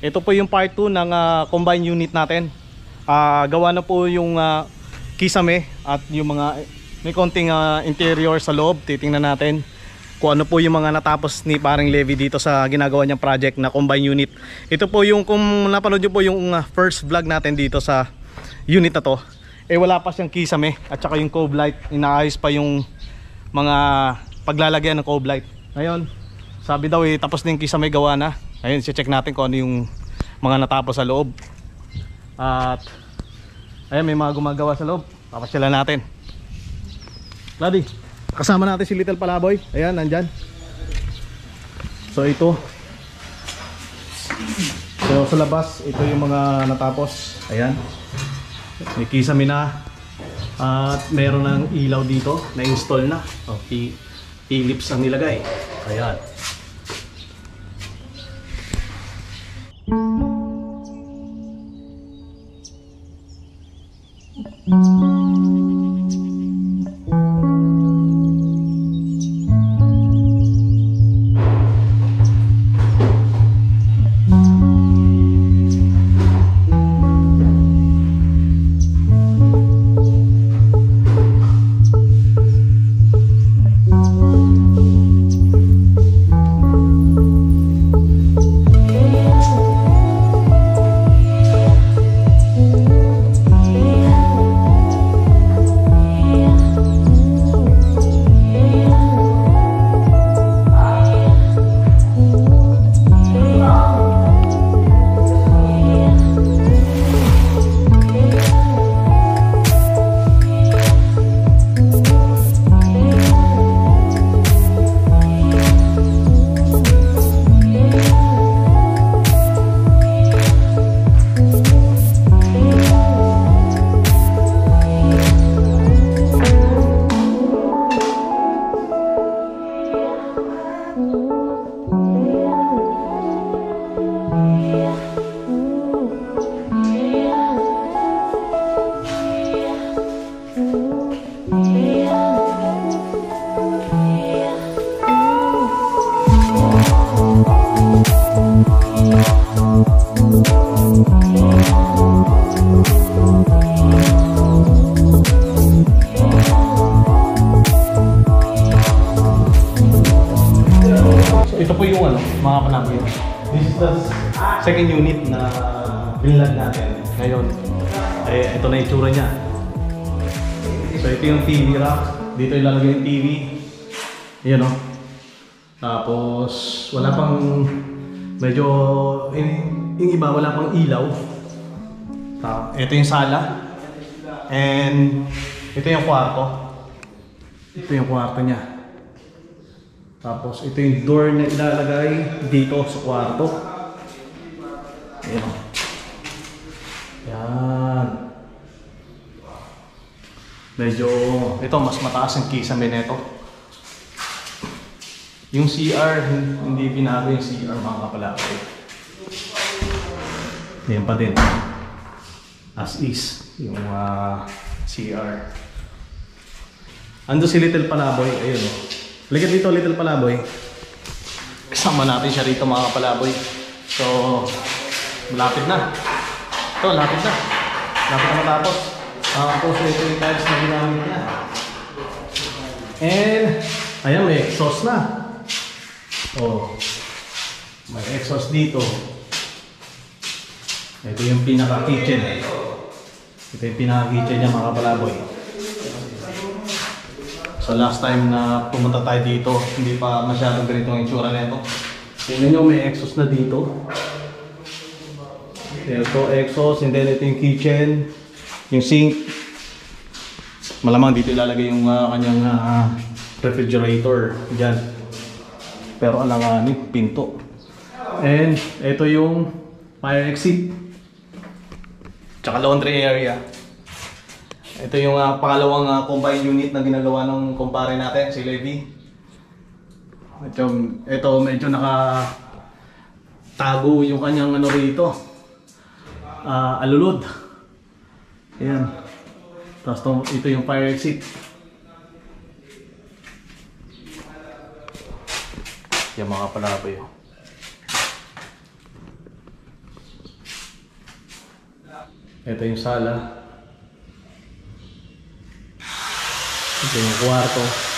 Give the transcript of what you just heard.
Ito po yung part 2 ng combine unit natin. Gawa na po yung kisame at yung mga may konting interior sa loob. Titingnan natin kung ano po yung mga natapos ni paring Levi dito sa ginagawa niyang project na combine unit. Ito po yung, kung napanood nyo po yung first vlog natin dito sa unit na to, wala pa siyang kisame at saka yung cove light. Inaayos pa yung mga paglalagyan ng cove light. Ngayon sabi daw tapos na yung kisame, gawa na. Ayun, check natin kung ano yung mga natapos sa loob. At ayun, may mga gumagawa sa loob. Papasyalan natin. Ladi, kasama natin si Little Palaboy. Ayan, nandyan. So ito, so sa labas, ito yung mga natapos. Ayan, may kisame na. At meron ng ilaw dito na install na. Philips ang nilagay. Ayan. Mga panapin. This is the second unit na binlag natin ngayon. Ito na yung tsura niya. So ito yung TV rack. Dito ilalagay yung TV. Ayan o. Tapos wala pang, medyo yung iba wala pang ilaw. Ito yung sala. And ito yung kwarto. Ito yung kwarto niya. Tapos ito yung door na ilalagay dito sa kwarto. Ayan o. Yan. Medyo, ito mas mataas ang kisame nito. Yung CR, hindi binago yung CR mga kapalakay. Yan pa din. As is, yung CR. Ando si Little Palaboy, ayun o. Ligat dito, Little Palaboy. Kasama natin siya rito mga Palaboy. So, malapit na. Ito, lapit na. Lapit na matapos. Tapos ito yung tiles na ginamit niya. And, ayan, may exhaust na. Oh, may exhaust dito. Ito yung pinaka-kitchen. Ito yung pinaka-kitchen niya mga Palaboy. So last time na pumunta tayo dito, hindi pa masyadong ganito ang itsura nito. Tingnan nyo, may exhaust na dito. Ito exhaust, and then ito yung kitchen, yung sink. Malamang dito ilalagay yung kanyang refrigerator dyan. Pero alanganin, pinto. And ito yung fire exit. Tsaka laundry area. Ito yung pangalawang combine unit na ginagawa ng kumpare natin, si Levi. Ito medyo nakatago yung kanyang ano rito. Alulod. Ayan. Tapos ito yung fire exit. Yung mga Palaboy. Ito yung sala. Ito yung kwarto.